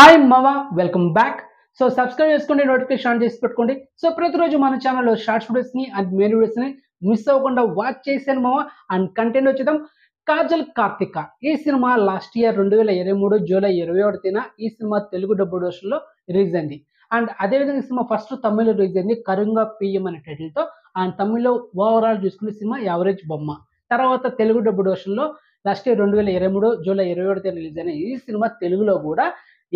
Hi మామ welcome back. So subscribe చేసుకోండి, notification on చేసి పెట్టుకోండి. సో ప్రతిరోజు మన ఛానల్లో షార్ట్స్ వీడియోస్ని అండ్ మెయిన్ వీడియోస్ని మిస్ అవ్వకుండా వాచ్ చేశాను మామ. అండ్ కంటెంట్ వచ్చేద్దాం. కాజల్ కార్తిక ఈ సినిమా లాస్ట్ ఇయర్ 2023 జూలై 21న ఈ సినిమా తెలుగు డబ్బుడ్ వర్షన్లో రిలీజ్ అయింది. అండ్ అదేవిధంగా ఈ సినిమా ఫస్ట్ తమిళ్ రిలీజ్ అయింది కరుంగా పిఎం అనే టైటిల్తో. అండ్ తమిళ్లో ఓవరాల్ చూసుకునే సినిమా యావరేజ్ బొమ్మ. తర్వాత తెలుగు డబ్బుడ్ వర్షన్లో లాస్ట్ ఇయర్ 2023 జూలై 21 రిలీజ్ అయిన ఈ సినిమా తెలుగులో కూడా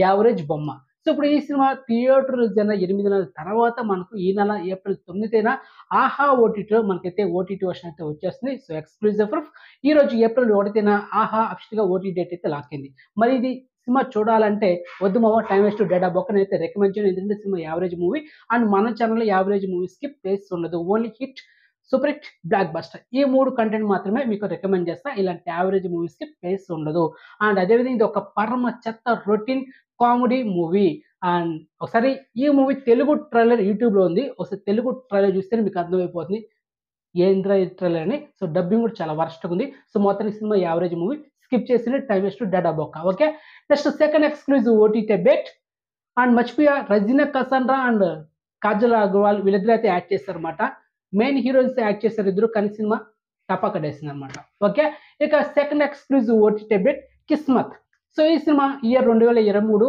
యావరేజ్ బొమ్మ. సో ఇప్పుడు ఈ సినిమా థియేటర్ రిలీజ్ అయిన 8 నెలల తర్వాత మనకు ఈ నెల ఏప్రిల్ 9న ఆహా ఓటీటీలో మనకైతే ఓటీటీ వర్షన్ అయితే వచ్చేస్తుంది. సో ఎక్స్క్లూజివ్ ప్రూఫ్ ఈ రోజు ఏప్రిల్ 1న ఆహా అఫీషియల్గా ఓటీటీ డేట్ అయితే లాక్ అయింది. మరి ఇది సినిమా చూడాలంటే వద్దు మామ, టైం వేస్ట్ డేటా బొక్కని అయితే రికమెండ్ చేయను. ఎందుకంటే సినిమా యావరేజ్ మూవీ అండ్ మన ఛానల్లో యావరేజ్ మూవీస్కి ప్లేస్ ఉండదు. Only hit, super hit, block buster ఈ 3 కంటెంట్ మాత్రమే మీకు రికమెండ్ చేస్తా. ఇలాంటి యావరేజ్ మూవీస్కి ప్లేస్ ఉండదు. అండ్ అదేవిధంగా ఇది ఒక పరమ చెత్త రొటీన్ కామెడీ మూవీ. అండ్ ఒకసారి ఈ మూవీ తెలుగు ట్రైలర్ యూట్యూబ్లో ఉంది. ఒకసారి తెలుగు ట్రైలర్ చూస్తే మీకు అర్థమైపోతుంది ఏంద్రా ఈ ట్రైలర్ అని. సో డబ్బింగ్ కూడా చాలా వర్స్ట్గా ఉంది. సో మొత్తానికి సినిమా యావరేజ్ మూవీ, స్కిప్ చేసిన టైం వేస్ట్ డేటా బొక్క. Okay, next second exclusive OTT bet. And మర్చిపోయా రజీనా కసాండ్రా అండ్ కాజల్ అగర్వాల్ వీళ్ళిద్దరు అయితే యాక్ట్ చేస్తారన్నమాట. మెయిన్ హీరోయిన్స్ యాక్ట్ చేస్తారు ఇద్దరు, కానీ సినిమా టపాకడేసింది అనమాట. ఓకే, ఇక second exclusive OTT bet Kismat. So ఈ సినిమా ఇయర్ 2023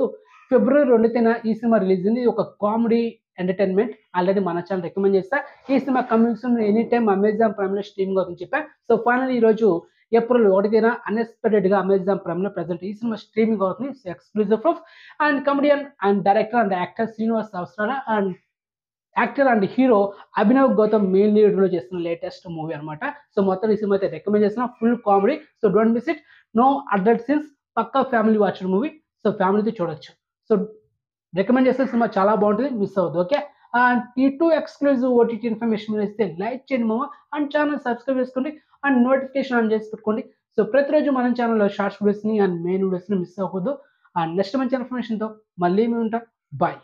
ఫిబ్రవరి 2న ఈ సినిమా రిలీజ్ అయింది. ఒక కామెడీ ఎంటర్టైన్మెంట్. ఆల్రెడీ మన ఛానల్ రికమెండ్ చేస్తా. ఈ cinema coming soon any time Amazon ప్రైమ్లో స్ట్రీమింగ్ అవుతుందని చెప్పా. సో ఫైనల్ ఈ రోజు ఏప్రిల్ 1న అన్ఎక్స్పెక్టెడ్గా అమెజాన్ ప్రైమ్లో ప్రజెంట్ ఈ సినిమా స్ట్రీమింగ్ అవుతుంది. So exclusive proof. And comedian and director and actor Srinivas Avasarala and actor and hero Abhinav Gautam main లీడ్లో చేస్తున్న లేటెస్ట్ మూవీ అనమాట. సో మొత్తం ఈ సినిమా అయితే రికమెండ్ చేస్తున్నా. Full comedy. So don't miss it. No adult scenes, పక్కా family watcher movie. So ఫ్యామిలీతో చూడొచ్చు. So recommend చేస్తే సినిమా చాలా బాగుంటుంది, మిస్ అవ్వద్దు. ఓకే, అండ్ ఈ 2 ఎక్స్క్లూజివ్ ఓటీటీ ఇన్ఫర్మేషన్ ఇస్తే లైక్ చేయండి మామ. అండ్ ఛానల్ సబ్స్క్రైబ్ చేసుకోండి అండ్ నోటిఫికేషన్ ఆన్ చేసి పెట్టుకోండి. సో ప్రతిరోజు మన ఛానల్లో షార్ట్స్ వీడియోస్ని అండ్ మెయిన్ వీడియోస్ని మిస్ అవ్వకూడదు. అండ్ నెక్స్ట్ మంచి ఇన్ఫర్మేషన్తో మళ్ళీ మేము ఉంటాం. బాయ్.